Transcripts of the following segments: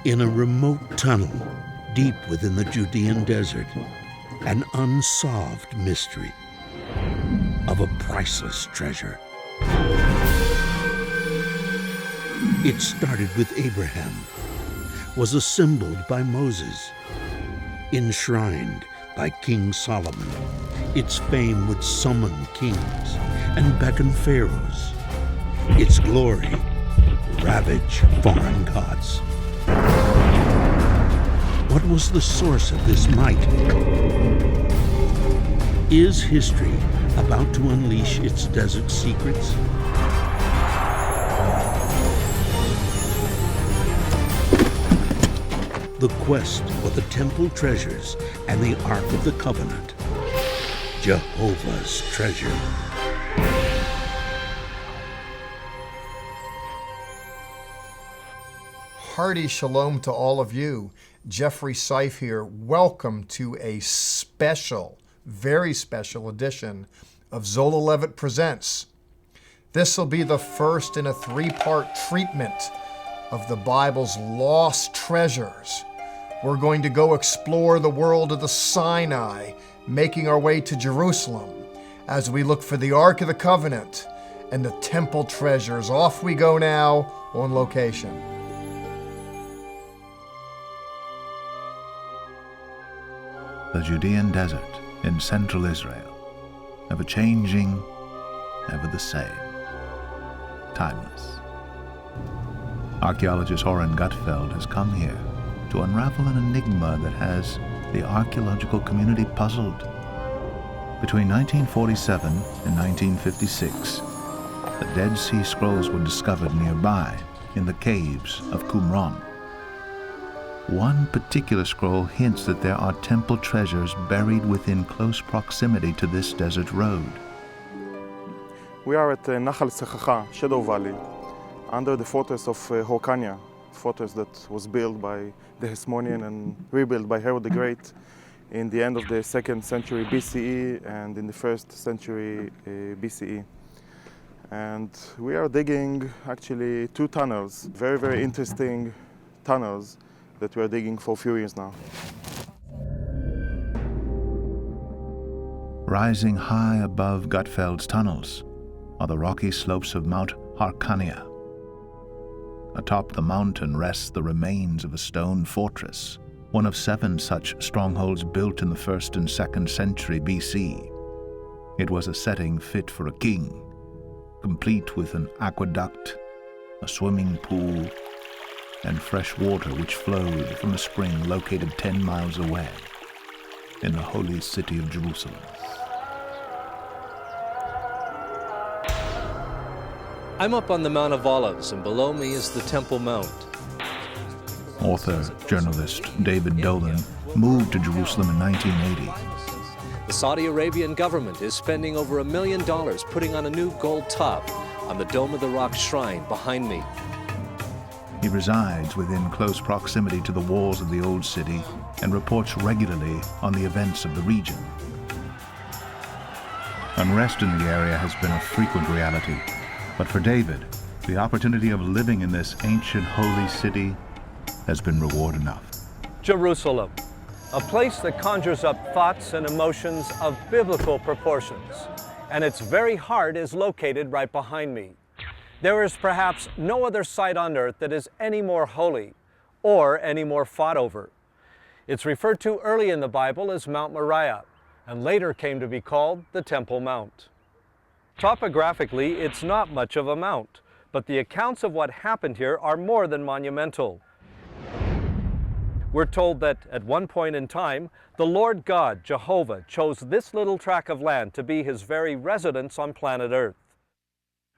In a remote tunnel deep within the Judean desert, an unsolved mystery of a priceless treasure. It started with Abraham, was assembled by Moses, enshrined by King Solomon. Its fame would summon kings and beckon pharaohs. Its glory ravage foreign gods. What was the source of this might? Is history about to unleash its desert secrets? The quest for the temple treasures and the Ark of the Covenant, Jehovah's treasure. Hearty shalom to all of you. Jeffrey Seif here. Welcome to a special, very special edition of Zola Levitt Presents. This will be the first in a three-part treatment of the Bible's lost treasures. We're going to go explore the world of the Sinai, making our way to Jerusalem as we look for the Ark of the Covenant and the temple treasures. Off we go now on location. The Judean desert in central Israel, ever changing, ever the same, timeless. Archaeologist Oren Gutfeld has come here to unravel an enigma that has the archaeological community puzzled. Between 1947 and 1956, the Dead Sea Scrolls were discovered nearby in the caves of Qumran. One particular scroll hints that there are temple treasures buried within close proximity to this desert road. We are at Nahal Sechacha, Shadow Valley, under the fortress of Horkania, fortress that was built by the Hasmonean and rebuilt by Herod the Great in the end of the 2nd century BCE and in the 1st century BCE. And we are digging actually two tunnels, very, very interesting tunnels that we are digging for a few years now. Rising high above Gutfeld's tunnels are the rocky slopes of Mount Harkania. Atop the mountain rests the remains of a stone fortress, one of 7 such strongholds built in the 1st and 2nd century BC. It was a setting fit for a king, complete with an aqueduct, a swimming pool, and fresh water which flowed from a spring located 10 miles away in the holy city of Jerusalem. I'm up on the Mount of Olives, and below me is the Temple Mount. Author, journalist David Dolan moved to Jerusalem in 1980. The Saudi Arabian government is spending over $1 million putting on a new gold top on the Dome of the Rock shrine behind me. He resides within close proximity to the walls of the old city and reports regularly on the events of the region. Unrest in the area has been a frequent reality, but for David, the opportunity of living in this ancient holy city has been reward enough. Jerusalem, a place that conjures up thoughts and emotions of biblical proportions, and its very heart is located right behind me. There is perhaps no other site on earth that is any more holy or any more fought over. It's referred to early in the Bible as Mount Moriah, and later came to be called the Temple Mount. Topographically, it's not much of a mount, but the accounts of what happened here are more than monumental. We're told that at one point in time, the Lord God, Jehovah, chose this little tract of land to be his very residence on planet Earth.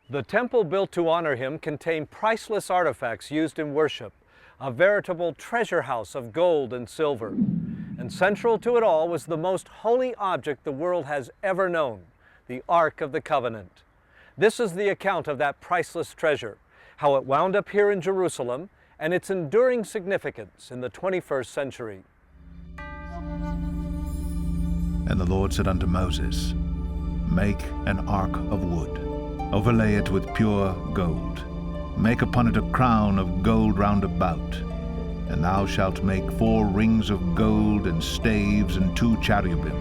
The temple built to honor him contained priceless artifacts used in worship, a veritable treasure house of gold and silver. And central to it all was the most holy object the world has ever known, the Ark of the Covenant. This is the account of that priceless treasure, how it wound up here in Jerusalem, and its enduring significance in the 21st century. And the Lord said unto Moses, Make an ark of wood, overlay it with pure gold, Make upon it a crown of gold round about. And thou shalt make 4 rings of gold and staves and 2 cherubim.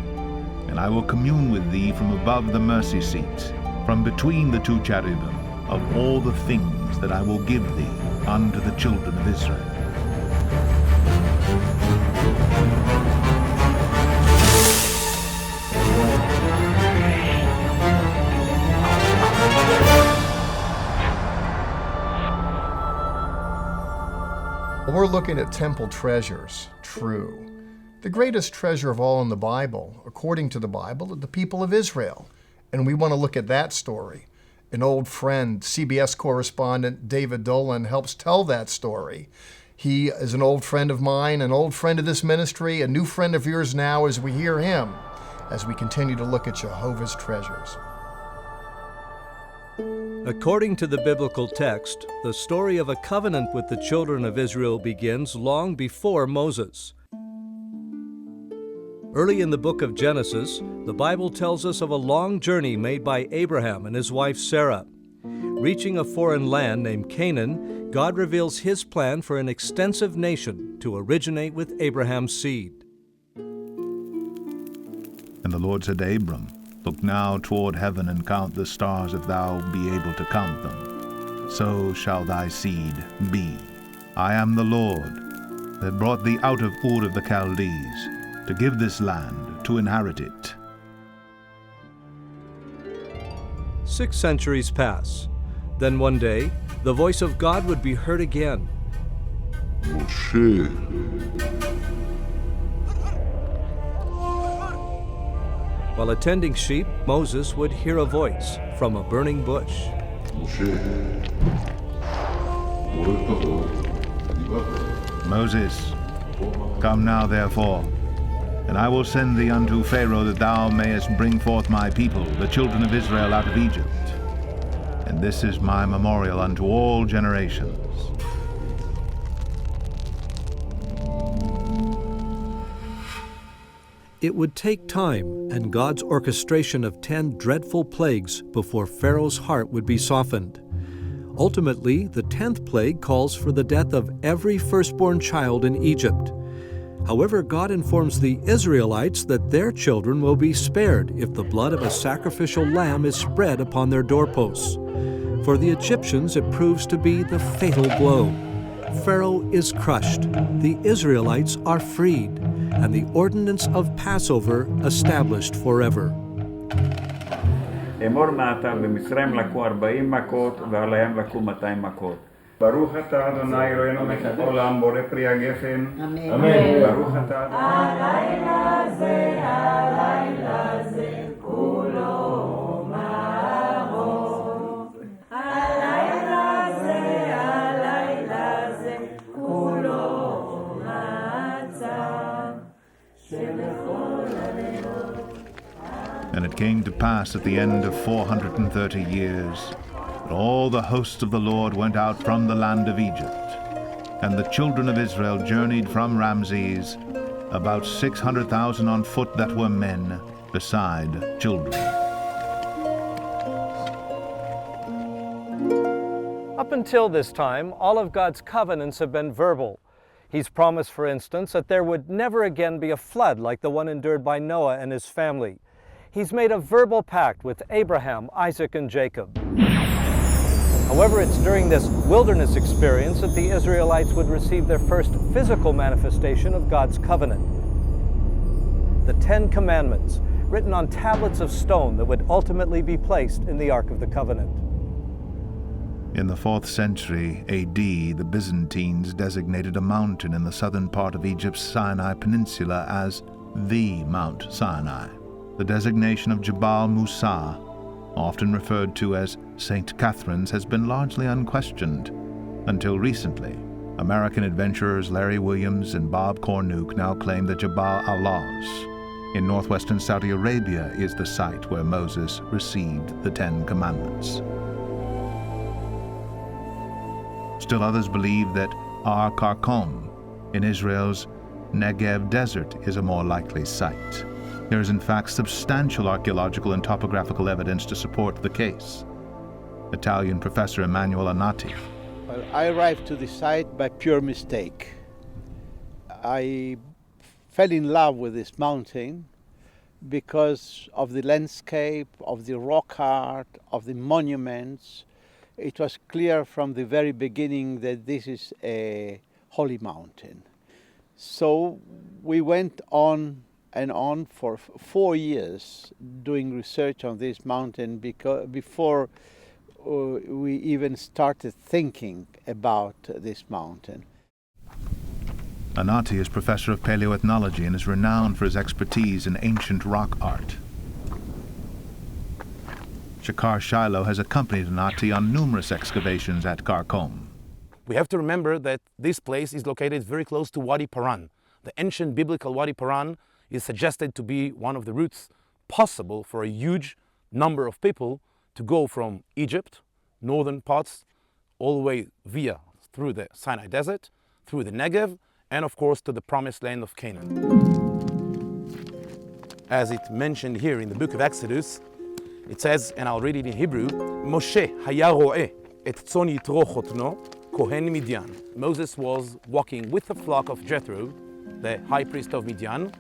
And I will commune with thee from above the mercy seat, from between the 2 cherubim, of all the things that I will give thee unto the children of Israel. We're looking at temple treasures, true. The greatest treasure of all in the Bible, according to the Bible, are the people of Israel. And we want to look at that story. An old friend, CBS correspondent David Dolan, helps tell that story. He is an old friend of mine, an old friend of this ministry, a new friend of yours now as we hear him, as we continue to look at Jehovah's treasures. According to the biblical text, the story of a covenant with the children of Israel begins long before Moses. Early in the book of Genesis, the Bible tells us of a long journey made by Abraham and his wife Sarah. Reaching a foreign land named Canaan, God reveals his plan for an extensive nation to originate with Abraham's seed. And the Lord said to Abram, Look now toward heaven and count the stars, if thou be able to count them. So shall thy seed be. I am the Lord that brought thee out of Ur of the Chaldees, to give this land to inherit it. 6 centuries pass. Then one day, the voice of God would be heard again. Moshe. While attending sheep, Moses would hear a voice from a burning bush. Moses, come now therefore, and I will send thee unto Pharaoh, that thou mayest bring forth my people, the children of Israel, out of Egypt. And this is my memorial unto all generations. It would take time and God's orchestration of 10 dreadful plagues before Pharaoh's heart would be softened. Ultimately, the 10th plague calls for the death of every firstborn child in Egypt. However, God informs the Israelites that their children will be spared if the blood of a sacrificial lamb is spread upon their doorposts. For the Egyptians, it proves to be the fatal blow. Pharaoh is crushed, the Israelites are freed, and the ordinance of Passover established forever. אמור מעתה במצרים לקו 40 מכות ועליהם לקו 200 מכות. ברוך אתה אדוני אלוהינו מלך העולם בורא פרי הגפן. אמן. ברוך אתה הלילה זה כולו מערוב. הלילה זה כולו מצב שבכל הלילות. And it came to pass at the end of 430 years, that all the hosts of the Lord went out from the land of Egypt, and the children of Israel journeyed from Ramses, about 600,000 on foot that were men, beside children. Up until this time, all of God's covenants have been verbal. He's promised, for instance, that there would never again be a flood like the one endured by Noah and his family. He's made a verbal pact with Abraham, Isaac, and Jacob. However, it's during this wilderness experience that the Israelites would receive their first physical manifestation of God's covenant. The 10 Commandments, written on tablets of stone that would ultimately be placed in the Ark of the Covenant. In the 4th century A.D., the Byzantines designated a mountain in the southern part of Egypt's Sinai Peninsula as the Mount Sinai. The designation of Jabal Musa, often referred to as St. Catherine's, has been largely unquestioned until recently. American adventurers Larry Williams and Bob Cornuke now claim that Jabal Allah's in northwestern Saudi Arabia is the site where Moses received the 10 Commandments. Still others believe that Ar Karkom in Israel's Negev desert is a more likely site. There is in fact substantial archaeological and topographical evidence to support the case. Italian professor Emanuele Anati I arrived to the site by pure mistake. I fell in love with this mountain because of the landscape, of the rock art, of the monuments. It was clear from the very beginning that this is a holy mountain. So we went on and on for 4 years doing research on this mountain before we even started thinking about this mountain. Anati is professor of paleoethnology and is renowned for his expertise in ancient rock art. Shakar Shiloh has accompanied Anati on numerous excavations at Karkom. We have to remember that this place is located very close to Wadi Paran. The ancient biblical Wadi Paran is suggested to be one of the routes possible for a huge number of people to go from Egypt, northern parts, all the way through the Sinai Desert, through the Negev, and of course to the promised land of Canaan. As it mentioned here in the book of Exodus, it says, and I'll read it in Hebrew, Moshe haya ro'eh et tzon yitro chotno kohen Midian. Moses was walking with the flock of Jethro, the high priest of Midian,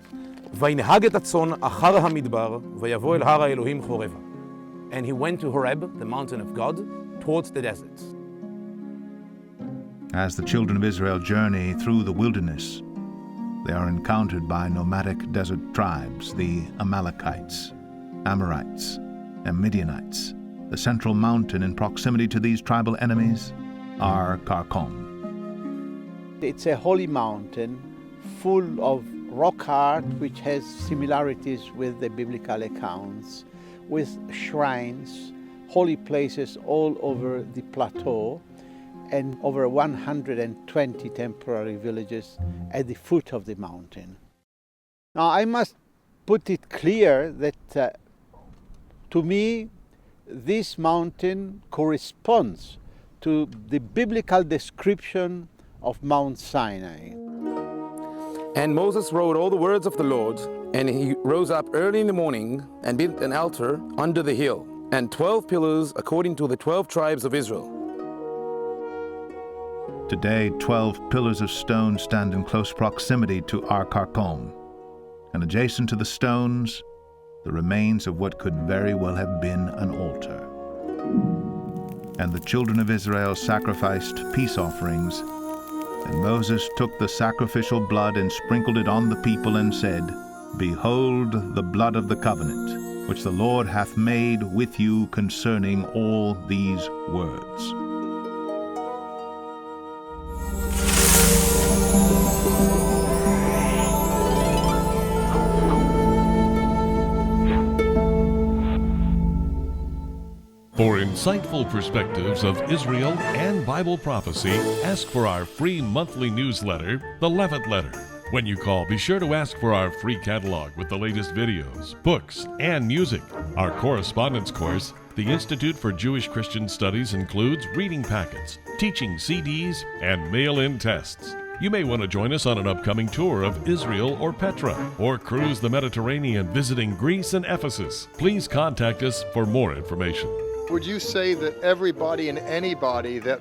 וינהג את הצאן אחר המדבר, ויבוא אל הר האלוהים חורבה. And he went to Horeb, the mountain of God, towards the desert. As the children of Israel journey through the wilderness, they are encountered by nomadic desert tribes, the Amalekites, Amorites, and Midianites. The central mountain in proximity to these tribal enemies are Karkom. It's a holy mountain full of rock art which has similarities with the biblical accounts, with shrines, holy places all over the plateau, and over 120 temporary villages at the foot of the mountain. Now I must put it clear that to me this mountain corresponds to the biblical description of Mount Sinai. And Moses wrote all the words of the Lord, and he rose up early in the morning and built an altar under the hill, and 12 pillars according to the 12 tribes of Israel. Today, 12 pillars of stone stand in close proximity to Ar Karkom, and adjacent to the stones, the remains of what could very well have been an altar. And the children of Israel sacrificed peace offerings, and Moses took the sacrificial blood and sprinkled it on the people and said, Behold the blood of the covenant, which the Lord hath made with you concerning all these words. For insightful perspectives of Israel and Bible prophecy, ask for our free monthly newsletter, The Levitt Letter. When you call, be sure to ask for our free catalog with the latest videos, books, and music. Our correspondence course, the Institute for Jewish Christian Studies, includes reading packets, teaching CDs, and mail-in tests. You may want to join us on an upcoming tour of Israel or Petra, or cruise the Mediterranean visiting Greece and Ephesus. Please contact us for more information. Would you say that everybody and anybody that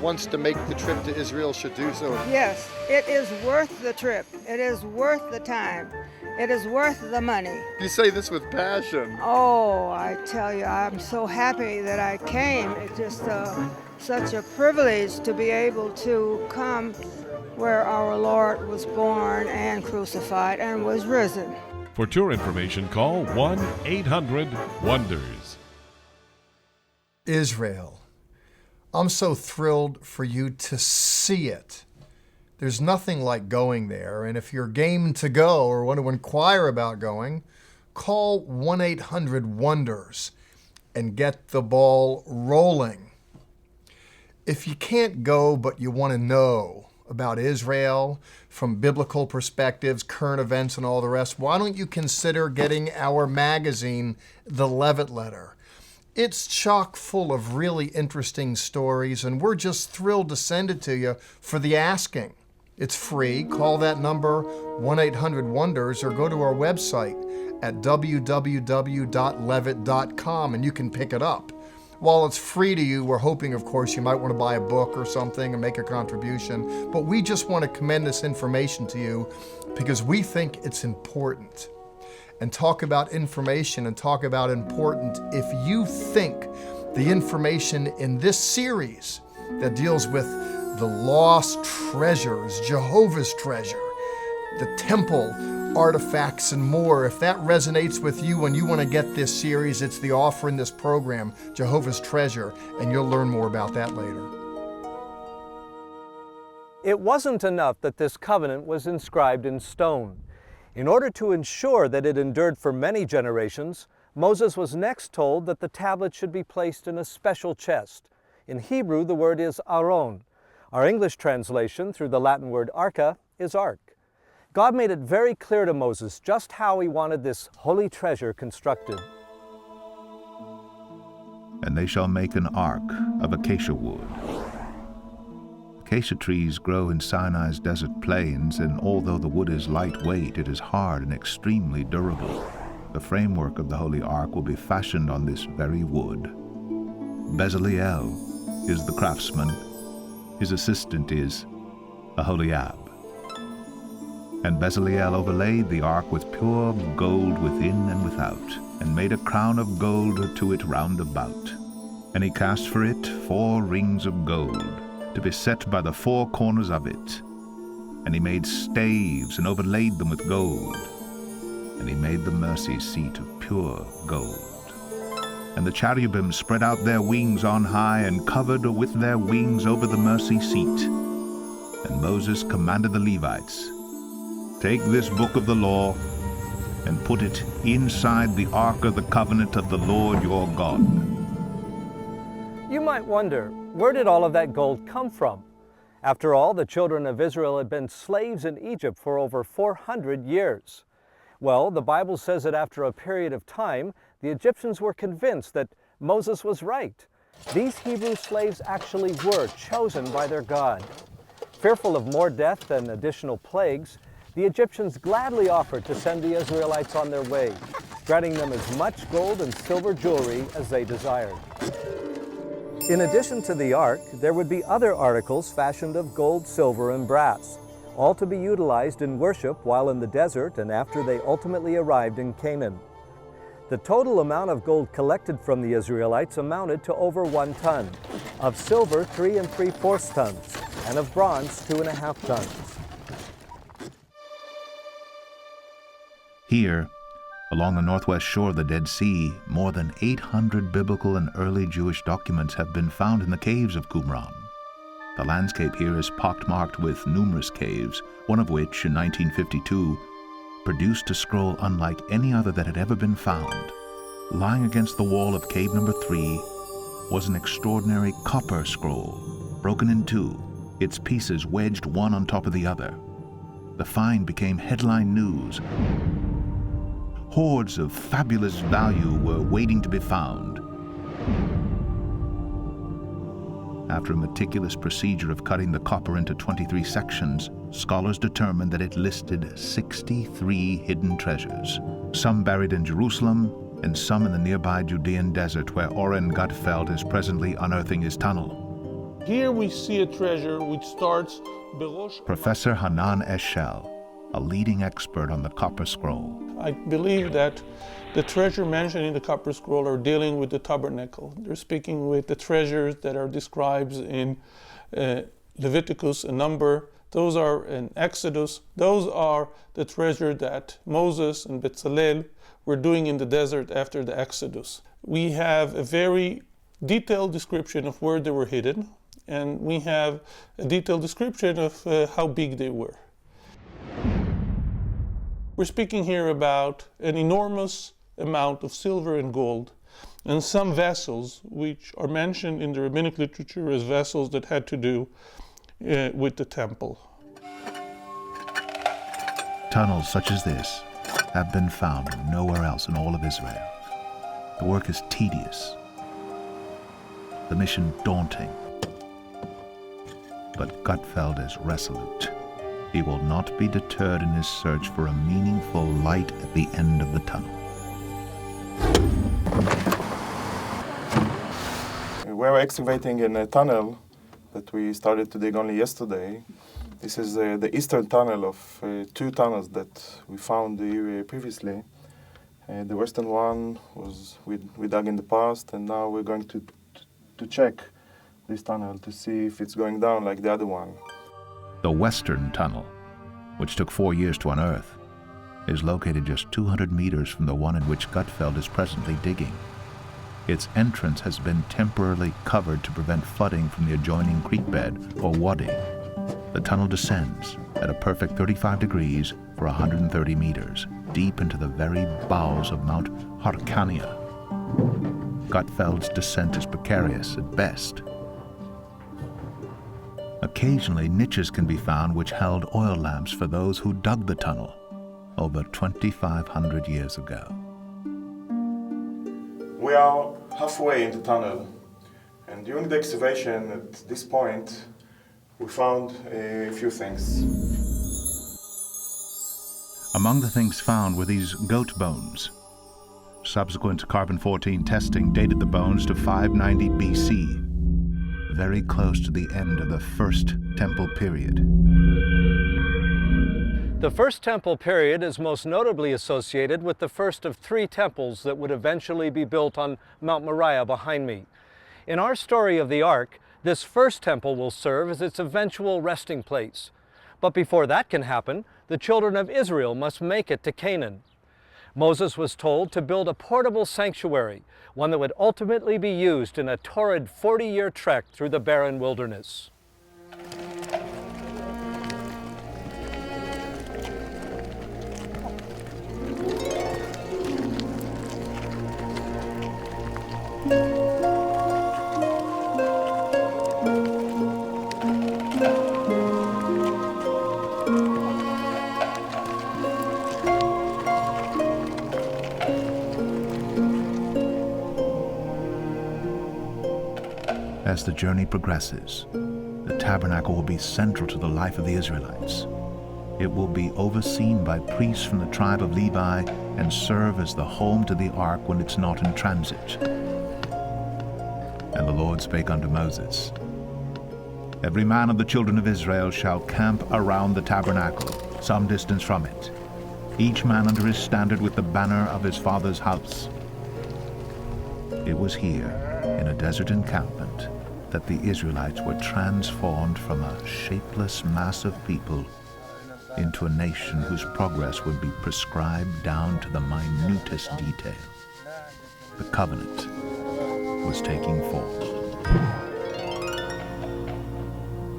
wants to make the trip to Israel should do so? Yes, it is worth the trip. It is worth the time. It is worth the money. You say this with passion. Oh, I tell you, I'm so happy that I came. It's just such a privilege to be able to come where our Lord was born and crucified and was risen. For tour information, call 1-800-WONDERS. Israel. I'm so thrilled for you to see it. There's nothing like going there, and if you're game to go or want to inquire about going, call 1-800-WONDERS and get the ball rolling. If you can't go but you want to know about Israel from biblical perspectives, current events, and all the rest, why don't you consider getting our magazine, The Levitt Letter? It's chock full of really interesting stories, and we're just thrilled to send it to you for the asking. It's free. Call that number, 1-800-WONDERS, or go to our website at www.levitt.com, and you can pick it up. while it's free to you, we're hoping, of course, you might want to buy a book or something and make a contribution. But we just want to commend this information to you because we think it's important. And talk about information and talk about important. If you think the information in this series that deals with the lost treasures, Jehovah's treasure, the temple, artifacts, and more, if that resonates with you and you want to get this series, it's the offer in this program, Jehovah's Treasure, and you'll learn more about that later. It wasn't enough that this covenant was inscribed in stone. In order to ensure that it endured for many generations, Moses was next told that the tablet should be placed in a special chest. In Hebrew, the word is aron. Our English translation, through the Latin word arca, is ark. God made it very clear to Moses just how he wanted this holy treasure constructed. And they shall make an ark of acacia wood. Acacia trees grow in Sinai's desert plains, and although the wood is lightweight, it is hard and extremely durable. The framework of the holy ark will be fashioned on this very wood. Bezaleel is the craftsman. His assistant is Aholiab. And Bezaleel overlaid the ark with pure gold within and without, and made a crown of gold to it round about. And he cast for it 4 rings of gold, to be set by the 4 corners of it. And he made staves and overlaid them with gold. And he made the mercy seat of pure gold. And the cherubim spread out their wings on high, and covered with their wings over the mercy seat. And Moses commanded the Levites, take this book of the law and put it inside the ark of the covenant of the Lord your God. You might wonder, where did all of that gold come from? After all, the children of Israel had been slaves in Egypt for over 400 years. Well, the Bible says that after a period of time, the Egyptians were convinced that Moses was right. These Hebrew slaves actually were chosen by their God. Fearful of more death and additional plagues, the Egyptians gladly offered to send the Israelites on their way, granting them as much gold and silver jewelry as they desired. In addition to the ark, there would be other articles fashioned of gold, silver, and brass, all to be utilized in worship while in the desert and after they ultimately arrived in Canaan. The total amount of gold collected from the Israelites amounted to over 1 ton, of silver 3 3/4 tons, and of bronze 2.5 tons. Here, along the northwest shore of the Dead Sea, more than 800 biblical and early Jewish documents have been found in the caves of Qumran. The landscape here is pockmarked with numerous caves, one of which, in 1952, produced a scroll unlike any other that had ever been found. Lying against the wall of cave number 3 was an extraordinary copper scroll, broken in 2, its pieces wedged one on top of the other. The find became headline news. Hoards of fabulous value were waiting to be found. After a meticulous procedure of cutting the copper into 23 sections, scholars determined that it listed 63 hidden treasures, some buried in Jerusalem and some in the nearby Judean desert where Oren Gutfeld is presently unearthing his tunnel. Here we see a treasure which starts below. Professor Hanan Eshel, a leading expert on the copper scroll. I believe that the treasure mentioned in the copper scroll are dealing with the tabernacle. They're speaking with the treasures that are described in Leviticus and Number. Those are in Exodus. Those are the treasure that Moses and Bezalel were doing in the desert after the Exodus. We have a very detailed description of where they were hidden, and we have a detailed description of how big they were. We're speaking here about an enormous amount of silver and gold and some vessels which are mentioned in the rabbinic literature as vessels that had to do with the temple. Tunnels such as this have been found nowhere else in all of Israel. The work is tedious, the mission daunting, but Gutfeld is resolute. He will not be deterred in his search for a meaningful light at the end of the tunnel. we're excavating in a tunnel that we started to dig only yesterday. This is the eastern tunnel of two tunnels that we found here previously. The western one was we dug in the past, and now we're going to check this tunnel to see if it's going down like the other one. The western tunnel, which took 4 years to unearth, is located just 200 meters from the one in which Gutfeld is presently digging. Its entrance has been temporarily covered to prevent flooding from the adjoining creek bed, or wadi. The tunnel descends at a perfect 35 degrees for 130 meters, deep into the very bowels of Mount Harkania. Gutfeld's descent is precarious at best. Occasionally, niches can be found which held oil lamps for those who dug the tunnel over 2,500 years ago. We are halfway in the tunnel, and during the excavation at this point, we found a few things. Among the things found were these goat bones. Subsequent carbon-14 testing dated the bones to 590 BC, very close to the end of the First Temple period. The First Temple period is most notably associated with the first of 3 temples that would eventually be built on Mount Moriah behind me. In our story of the Ark, this first temple will serve as its eventual resting place. But before that can happen, the children of Israel must make it to Canaan. Moses was told to build a portable sanctuary, one that would ultimately be used in a torrid 40-year trek through the barren wilderness. As the journey progresses, the tabernacle will be central to the life of the Israelites. It will be overseen by priests from the tribe of Levi and serve as the home to the ark when it's not in transit. And the Lord spake unto Moses, Every man of the children of Israel shall camp around the tabernacle, some distance from it, each man under his standard with the banner of his father's house. It was here, in a desert encampment, that the Israelites were transformed from a shapeless mass of people into a nation whose progress would be prescribed down to the minutest detail. The covenant was taking form.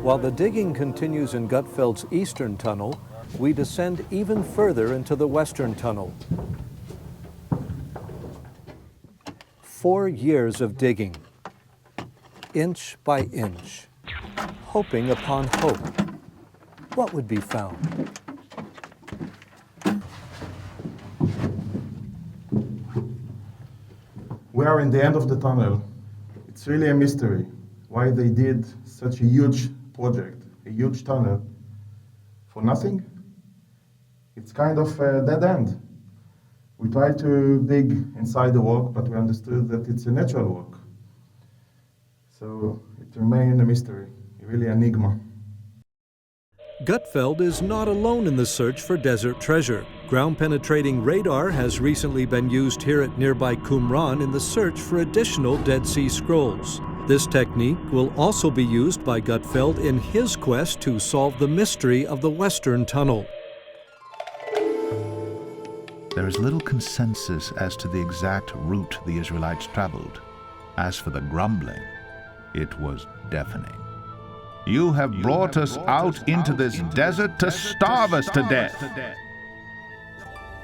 While the digging continues in Gutfeld's eastern tunnel, we descend even further into the western tunnel. 4 years of digging, inch by inch, hoping upon hope. What would be found? We are in the end of the tunnel. It's really a mystery why they did such a huge project, a huge tunnel, for nothing. It's kind of a dead end. We tried to dig inside the rock, but we understood that it's a natural rock. So it remained a mystery, really an enigma. Gutfeld is not alone in the search for desert treasure. Ground-penetrating radar has recently been used here at nearby Qumran in the search for additional Dead Sea Scrolls. This technique will also be used by Gutfeld in his quest to solve the mystery of the Western Tunnel. There is little consensus as to the exact route the Israelites traveled. As for the grumbling, it was deafening. You have brought us out into this desert to starve us to death.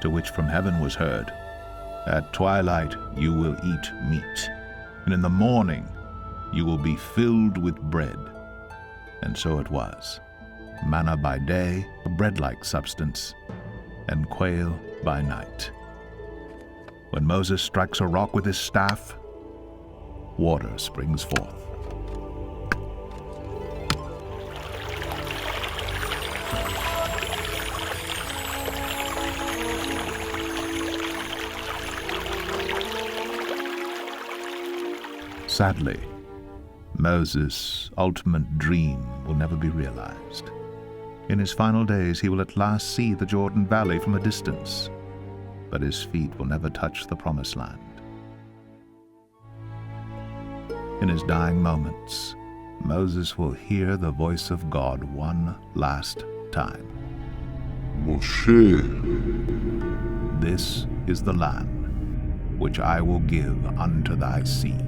To which from heaven was heard, At twilight you will eat meat, and in the morning you will be filled with bread. And so it was. Manna by day, a bread-like substance, and quail by night. When Moses strikes a rock with his staff, water springs forth. Sadly, Moses' ultimate dream will never be realized. In his final days, he will at last see the Jordan Valley from a distance, but his feet will never touch the Promised Land. In his dying moments, Moses will hear the voice of God one last time. Moshe, this is the land which I will give unto thy seed.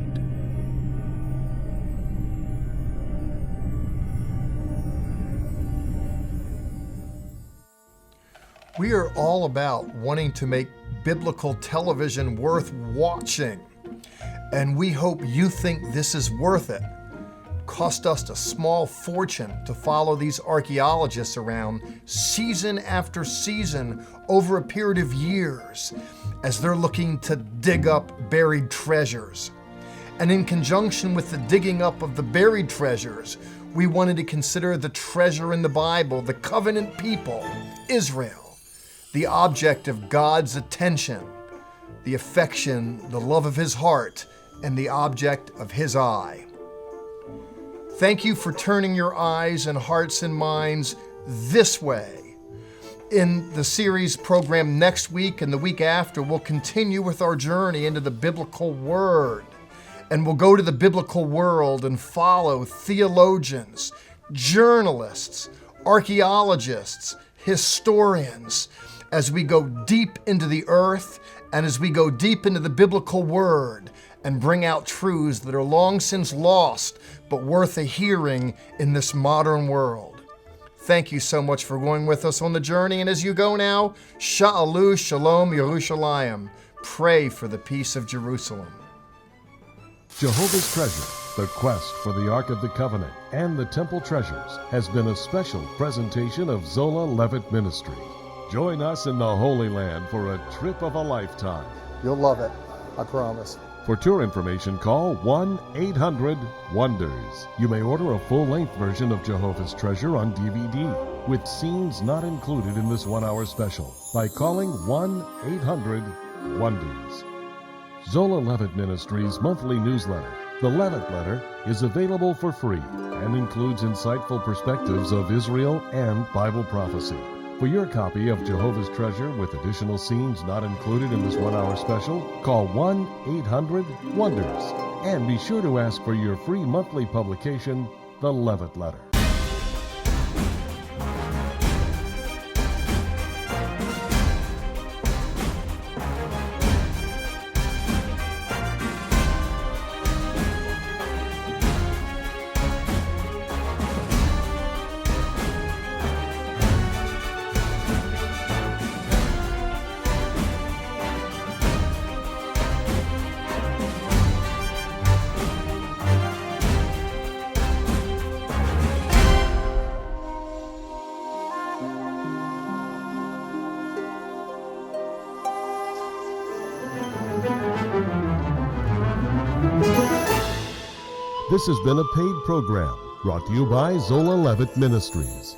We are all about wanting to make biblical television worth watching, and we hope you think this is worth it. Cost us a small fortune to follow these archaeologists around season after season over a period of years as they're looking to dig up buried treasures. And in conjunction with the digging up of the buried treasures, we wanted to consider the treasure in the Bible, the covenant people, Israel, the object of God's attention, the affection, the love of his heart, and the object of his eye. Thank you for turning your eyes and hearts and minds this way. In the series program next week and the week after, we'll continue with our journey into the biblical Word. And we'll go to the biblical world and follow theologians, journalists, archaeologists, historians, as we go deep into the earth and as we go deep into the biblical Word and bring out truths that are long since lost, but worth a hearing in this modern world. Thank you so much for going with us on the journey, and as you go now, Sha'alu Shalom Yerushalayim. Pray for the peace of Jerusalem. Jehovah's Treasure, the quest for the Ark of the Covenant and the temple treasures, has been a special presentation of Zola Levitt Ministry. Join us in the Holy Land for a trip of a lifetime. You'll love it, I promise. For tour information, call 1-800-WONDERS. You may order a full-length version of Jehovah's Treasure on DVD, with scenes not included in this one-hour special, by calling 1-800-WONDERS. Zola Levitt Ministries' monthly newsletter, The Levitt Letter, is available for free and includes insightful perspectives of Israel and Bible prophecy. For your copy of Jehovah's Treasure with additional scenes not included in this one-hour special, call 1-800-WONDERS and be sure to ask for your free monthly publication, The Levitt Letter. This has been a paid program brought to you by Zola Levitt Ministries.